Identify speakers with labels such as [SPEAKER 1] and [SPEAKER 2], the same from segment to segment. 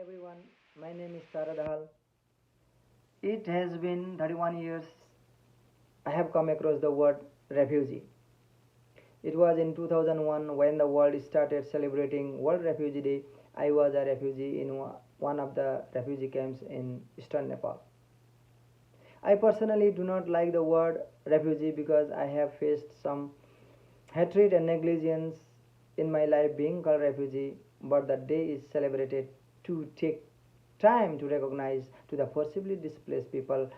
[SPEAKER 1] everyone, my name is Saradhal. It has been 31 years I have come across the word refugee. It was in 2001 when the world started celebrating World Refugee Day. I was a refugee in one of the refugee camps in eastern Nepal. I personally do not like the word refugee because I have faced some hatred and negligence in my life being called refugee, but the day is celebrated to take time to recognize to the forcibly displaced people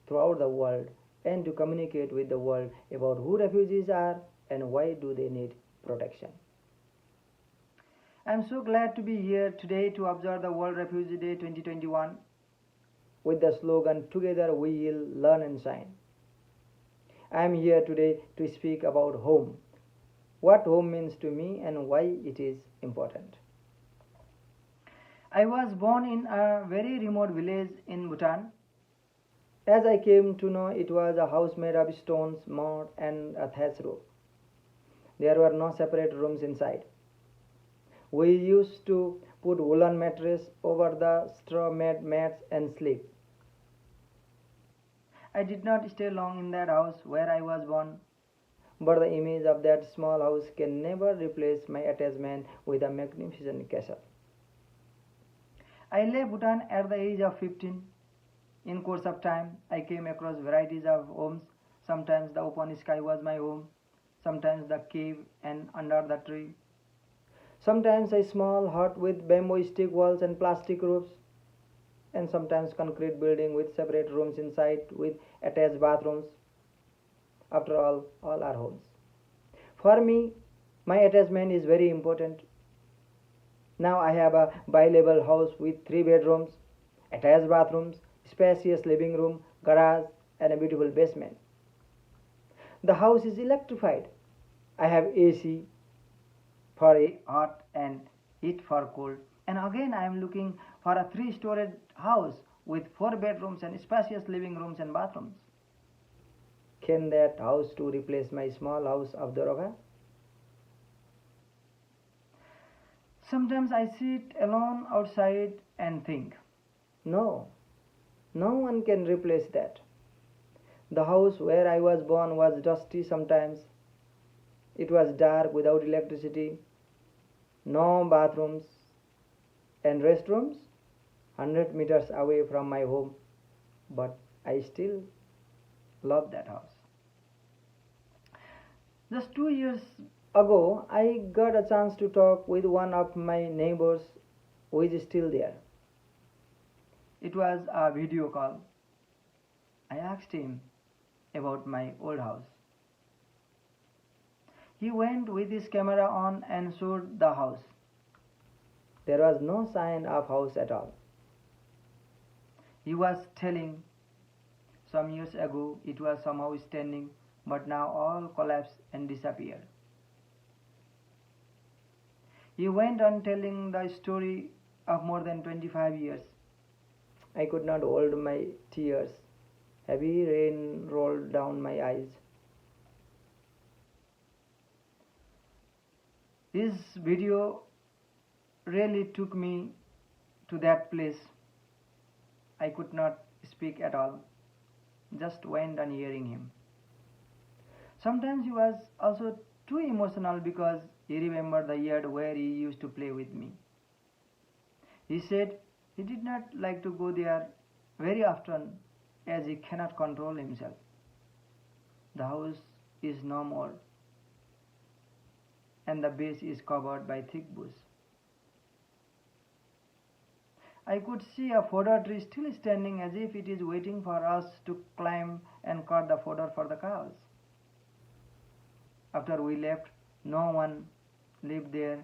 [SPEAKER 1] throughout the world and to communicate with the world about who refugees are and why do they need protection. I am so glad to be here today to observe the World Refugee Day 2021 with the slogan Together We Heal, Learn and Shine. I am here today to speak about home, what home means to me and why it is important. I was born in a very remote village in Bhutan. As I came to know, it was a house made of stones, mud, and a thatch roof. There were no separate rooms inside. We used to put woolen mattress over the straw mats and sleep. I did not stay long in that house where I was born, but the image of that small house can never replace my attachment with a magnificent castle. I left Bhutan at the age of 15. In course of time, I came across varieties of homes. Sometimes the open sky was my home, sometimes the cave and under the tree. Sometimes a small hut with bamboo stick walls and plastic roofs, and sometimes concrete building with separate rooms inside with attached bathrooms. After all are homes. For me, my attachment is very important. Now I have a bi-level house with 3 bedrooms, attached bathrooms, spacious living room, garage, and a beautiful basement. The house is electrified. I have AC for hot and heat for cold. And again I am looking for a 3-story house with 4 bedrooms and spacious living rooms and bathrooms. Can that house too replace my small house of Doroga? Sometimes I sit alone outside and think, no, no one can replace that. The house where I was born was dusty sometimes. It was dark without electricity, no bathrooms and restrooms 100 meters away from my home, but I still love that house. Just 2 years ago, I got a chance to talk with one of my neighbors who is still there. It was a video call. I asked him about my old house. He went with his camera on and showed the house. There was no sign of house at all. He was telling some years ago it was somehow standing, but now all collapsed and disappeared. He went on telling the story of more than 25 years. I could not hold my tears. Heavy rain rolled down my eyes. This video really took me to that place. I could not speak at all, just went on hearing him. Sometimes he was also too emotional because he remembered the yard where he used to play with me. He said he did not like to go there very often as he cannot control himself. The house is no more and the base is covered by thick bush. I could see a fodder tree still standing as if it is waiting for us to climb and cut the fodder for the cows. After we left, no one lived there.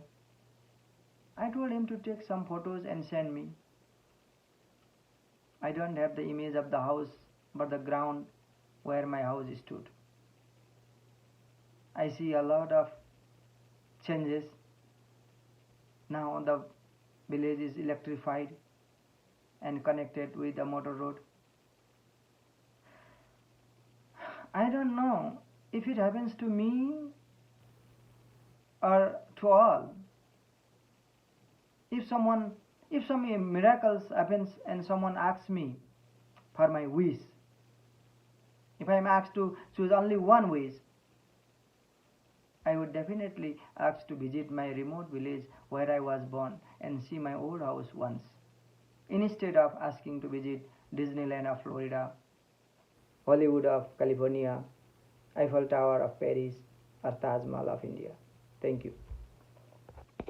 [SPEAKER 1] I told him to take some photos and send me. I don't have the image of the house, but the ground where my house stood. I see a lot of changes. Now the village is electrified and connected with a motor road. I don't know if it happens to me or to all. If someone If some miracles happens and someone asks me for my wish, if I am asked to choose only one wish, I would definitely ask to visit my remote village where I was born and see my old house once, instead of asking to visit Disneyland of Florida, Hollywood of California, Eiffel Tower of Paris, or Taj Mahal of India. Thank you.